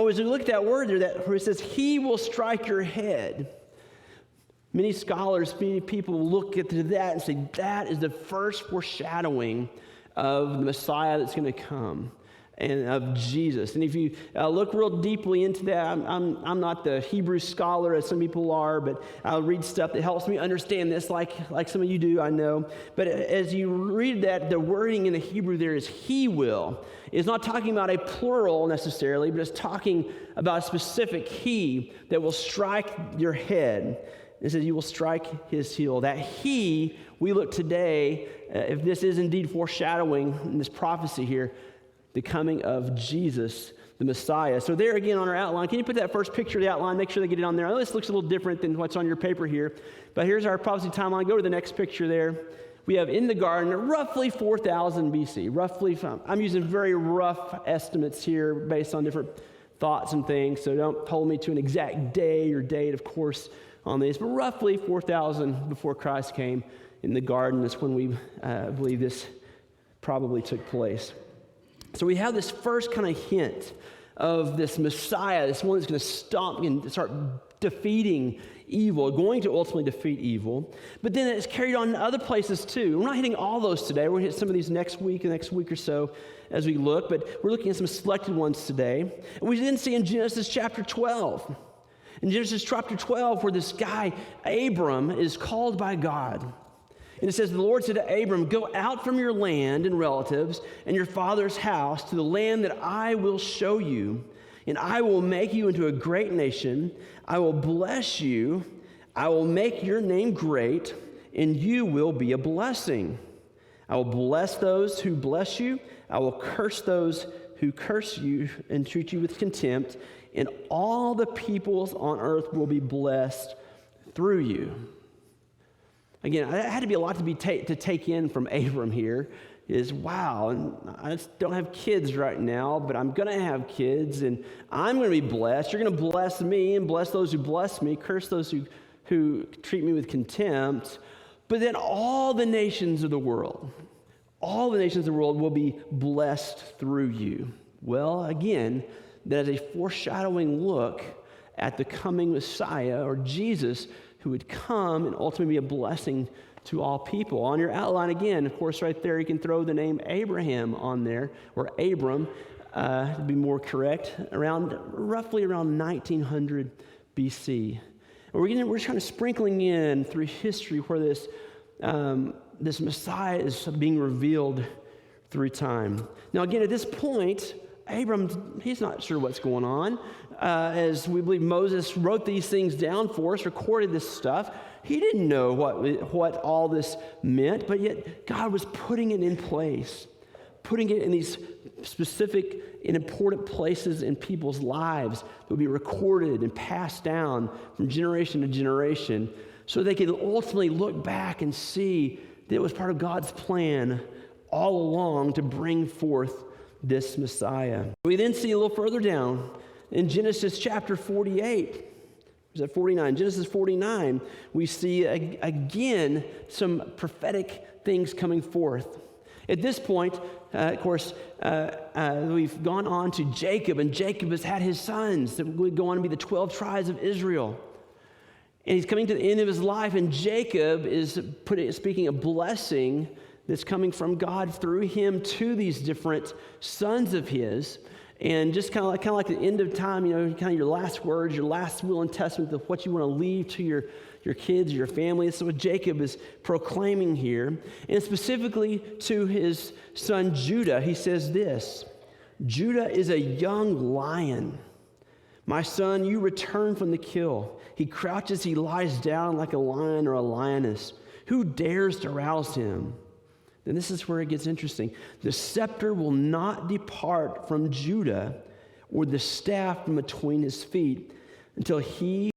Now, as we look at that word there, where it says, he will strike your head, many scholars, many people look at that and say, that is the first foreshadowing of the Messiah that's going to come, and of Jesus. And if you look real deeply into that, I'm not the Hebrew scholar as some people are, but I'll read stuff that helps me understand this like some of you do, I know. But as you read that, the wording in the Hebrew there is he will. It's not talking about a plural necessarily, but it's talking about a specific he that will strike your head. It says you will strike his heel. That he, we look today, if this is indeed foreshadowing in this prophecy here, the coming of Jesus, the Messiah. So there again on our outline, can you put that first picture of the outline? Make sure they get it on there. I know this looks a little different than what's on your paper here, but here's our prophecy timeline. Go to the next picture there. We have in the garden, roughly 4,000 BC. Roughly, I'm using very rough estimates here based on different thoughts and things, so don't hold me to an exact day or date, of course, on this, but roughly 4,000 before Christ came in the garden. That's when we believe this probably took place. So we have this first kind of hint of this Messiah, this one that's going to stomp and start defeating evil, going to ultimately defeat evil. But then it's carried on in other places too. We're not hitting all those today. We're going to hit some of these next week or so as we look, but we're looking at some selected ones today. And we then see in Genesis chapter 12. In Genesis chapter 12, where this guy, Abram, is called by God. And it says, the Lord said to Abram, go out from your land and relatives and your father's house to the land that I will show you, and I will make you into a great nation. I will bless you. I will make your name great, and you will be a blessing. I will bless those who bless you. I will curse those who curse you and treat you with contempt, and all the peoples on earth will be blessed through you. Again, that had to be a lot to take in from Abram here, is wow, and I just don't have kids right now, but I'm going to have kids, and I'm going to be blessed. You're going to bless me and bless those who bless me, curse those who treat me with contempt. But then all the nations of the world will be blessed through you. Well, again, that is a foreshadowing look at the coming Messiah, or Jesus, who would come and ultimately be a blessing to all people. On your outline again, of course, right there, you can throw the name Abraham on there, or Abram, to be more correct, roughly around 1900 BC. And we're just kind of sprinkling in through history where this Messiah is being revealed through time. Now, again, at this point, Abram, he's not sure what's going on. As we believe Moses wrote these things down for us, recorded this stuff, he didn't know what all this meant, but yet God was putting it in place, putting it in these specific and important places in people's lives that would be recorded and passed down from generation to generation so they could ultimately look back and see that it was part of God's plan all along to bring forth this Messiah. We then see a little further down in Genesis chapter 48. Is that 49? Genesis 49, we see again some prophetic things coming forth. At this point, of course, we've gone on to Jacob, and Jacob has had his sons that would go on to be the 12 tribes of Israel. And he's coming to the end of his life, and Jacob is speaking a blessing that's coming from God through him to these different sons of his. And just kind of like the end of time, kind of your last words, your last will and testament of what you want to leave to your kids, your family. That's what Jacob is proclaiming here. And specifically to his son Judah, he says this: Judah is a young lion. My son, you return from the kill. He crouches, he lies down like a lion or a lioness. Who dares to rouse him? And this is where it gets interesting. The scepter will not depart from Judah, or the staff from between his feet, until he